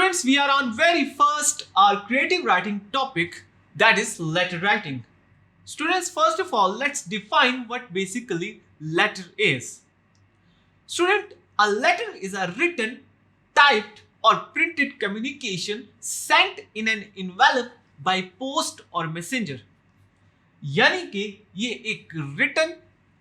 Students, we are on very first our creative writing topic, that is letter writing. Students, first of all, let's define what basically letter is. Student, a letter is a written, typed or printed communication sent in an envelope by post or messenger. यानी कि ये एक written,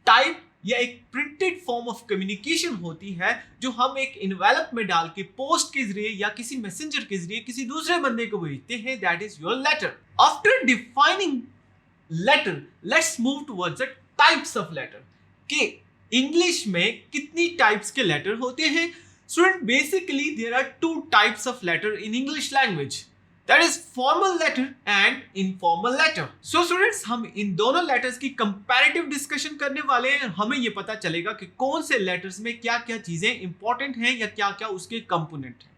type या एक printed form of communication होती है जो हम एक इन्वेलप में डाल के पोस्ट के जरिए या किसी मैसेंजर के जरिए किसी दूसरे बंदे को भेजते हैं. That is your letter. After defining letter, let's move towards the types of letter. कि इंग्लिश में कितनी टाइप्स के लेटर होते हैं. Student, basically there are two types of letter in English language. That is formal letter and informal letter. So students, हम इन दोनों letters की comparative discussion करने वाले हैं. हमें ये पता चलेगा कि कौन से letters में क्या क्या चीजें important हैं या क्या क्या उसके component हैं.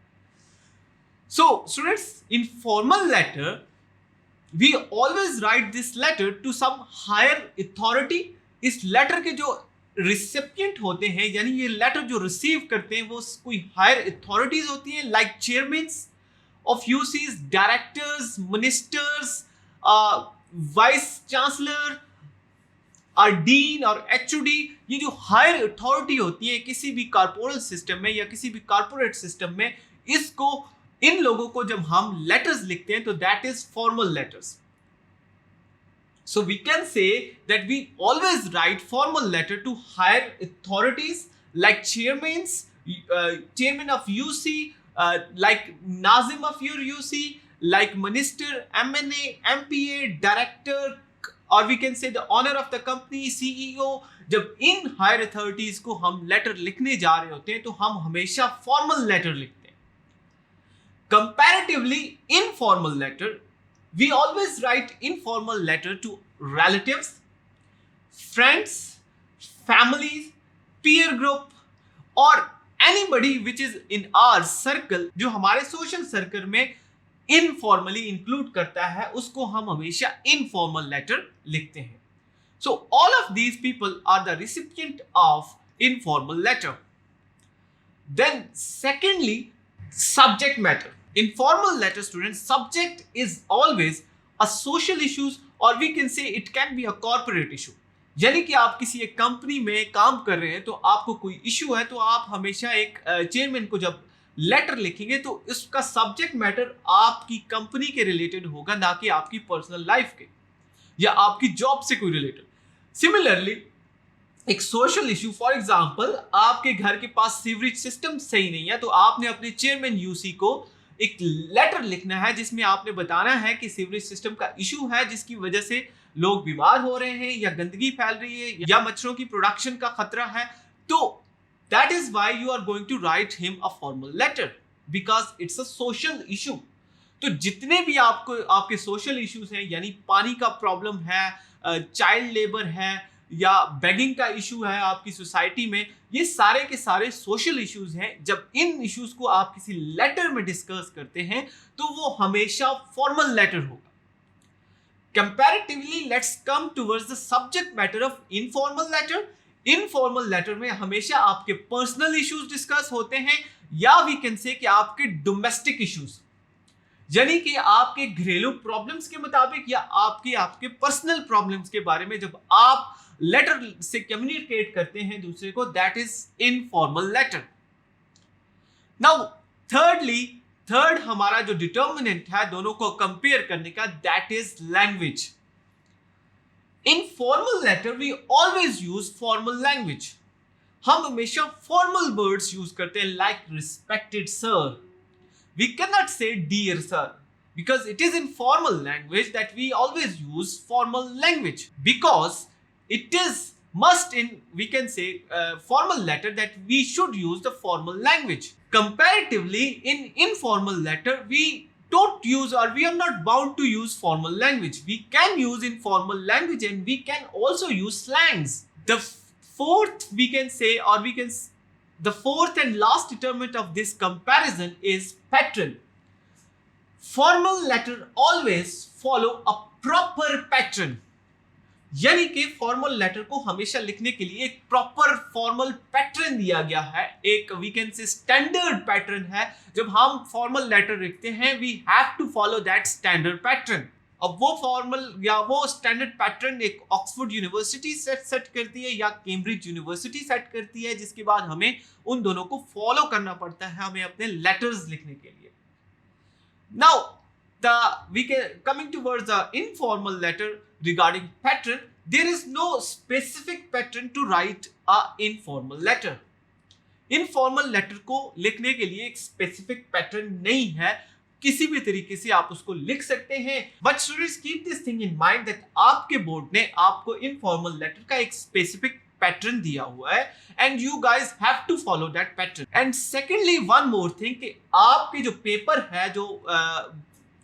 So students, in formal letter, we always write this letter to some higher authority. इस letter के जो recipient होते हैं, यानी ये letter जो receive करते हैं वो कोई higher authorities होती हैं, like chairmen of UCs, directors, ministers, vice chancellor, dean और HOD. ये जो हायर अथॉरिटी होती है किसी भी कॉर्पोरल सिस्टम में या किसी भी कॉर्पोरेट सिस्टम में, इसको इन लोगों को जब हम लेटर्स लिखते हैं तो that is formal letters. So we can say that we always write formal letter to higher authorities like chairman of UC, like Nazim of your UC, like minister, MNA, MPA, director, or we can say the owner of the company, CEO. जब in higher authorities को हम letter लिखने जा रहे होते हैं तो हम हमेशा फॉर्मल लेटर लिखते हैं. Comparatively, informal letter, we always write informal letter to relatives, friends, families, peer group, or anybody which is in our circle, जो हमारे सोशल सर्कल में इनफॉर्मली इंक्लूड करता है, उसको हम हमेशा इनफॉर्मल लेटर लिखते हैं. So all of these people are the recipient of informal letter. Then secondly, subject matter. Informal letter student, subject is always a social issues or we can say it can be a corporate issue. यानी कि आप किसी एक company में काम कर रहे हैं तो आपको कोई इशू है तो आप हमेशा एक चेयरमैन को जब लेटर लिखेंगे तो इसका सब्जेक्ट मैटर आपकी कंपनी के रिलेटेड होगा, ना कि आपकी पर्सनल लाइफ के या आपकी जॉब से कोई रिलेटेड. सिमिलरली, एक सोशल इशू, फॉर एग्जांपल आपके घर के पास सीवरेज सिस्टम सही नहीं है तो आपने अपने चेयरमैन यूसी को एक लेटर लिखना है जिसमें आपने बताना है कि सीवरेज सिस्टम का इशू है जिसकी वजह से लोग बीमार हो रहे हैं या गंदगी फैल रही है या मच्छरों की प्रोडक्शन का खतरा है. तो that is why you are going to write him a formal letter because it's a social issue. तो जितने भी आपको आपके सोशल इश्यूज हैं, यानी पानी का प्रॉब्लम है, चाइल्ड लेबर है या बेगिंग का इशू है आपकी सोसाइटी में, ये सारे के सारे सोशल इश्यूज हैं. जब इन इश्यूज को आप किसी लेटर में डिस्कस करते हैं तो वो हमेशा फॉर्मल लेटर होगा. Comparatively, let's come towards the subject matter of informal letter. Informal letter में हमेशा आपके पर्सनल इश्यूज डिस्कस होते हैं या वी कैन से कि आपके डोमेस्टिक इश्यूज, यानी कि आपके घरेलू प्रॉब्लम्स के मुताबिक या आपके पर्सनल प्रॉब्लम्स के बारे में जब आप लेटर से कम्युनिकेट करते हैं दूसरे को, that is informal letter. Now third हमारा जो डिटर्मिनेंट है दोनों को कंपेयर करने का, that is language. In formal letter we always use formal language. हम हमेशा फॉर्मल वर्ड्स यूज करते हैं like respected sir. We can not say dear sir because it is in formal language that we always use formal language, because it is must in, we can say, formal letter that we should use the formal language. Comparatively, in informal letter we don't use or we are not bound to use formal language. We can use informal language and we can also use slangs. The fourth we can say, or we can, the fourth and last determinant of this comparison is pattern. Formal letter always follow a proper pattern. यानी कि formal letter को हमेशा लिखने के लिए एक proper formal pattern दिया गया है, एक we can say standard pattern है। जब हम फॉर्मल लेटर लिखते हैं we have to follow that standard pattern. अब वो फॉर्मल या वो स्टैंडर्ड पैटर्न एक ऑक्सफोर्ड यूनिवर्सिटी सेट करती है या कैम्ब्रिज यूनिवर्सिटी सेट करती है, जिसके बाद हमें उन दोनों को फॉलो करना पड़ता है हमें अपने लेटर्स लिखने के लिए। Now coming towards the informal letter regarding pattern, there is no specific pattern to write a informal letter. Informal letter को लिखने के लिए एक specific pattern नहीं है, किसी भी तरीके से आप उसको लिख सकते हैं। But students keep this thing in mind that आपके बोर्ड ने आपको informal letter का एक specific पैटर्न दिया हुआ है and you guys have to follow that pattern. And secondly one more thing कि आपके जो पेपर है, जो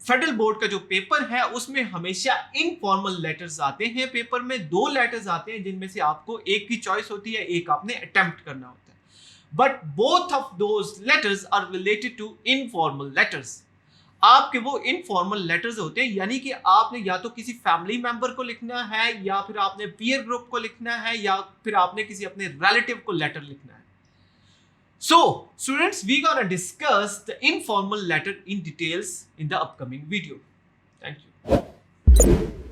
फेडरल बोर्ड का जो पेपर है उसमें हमेशा इनफॉर्मल लेटर्स आते हैं। पेपर में 2 लेटर्स आते हैं जिनमें से आपको एक की चॉइस होती है, एक आपने अटेम्प्ट करना होता है, but both of those letters are related to informal letters. आपके वो इनफॉर्मल लेटर्स होते हैं, यानी कि आपने या तो किसी फैमिली मेंबर को लिखना है, या फिर आपने पीयर ग्रुप को लिखना है, या फिर आपने किसी अपने रिलेटिव को लेटर लिखना है। So, students, we gonna discuss the informal letter in details in the upcoming video. Thank you.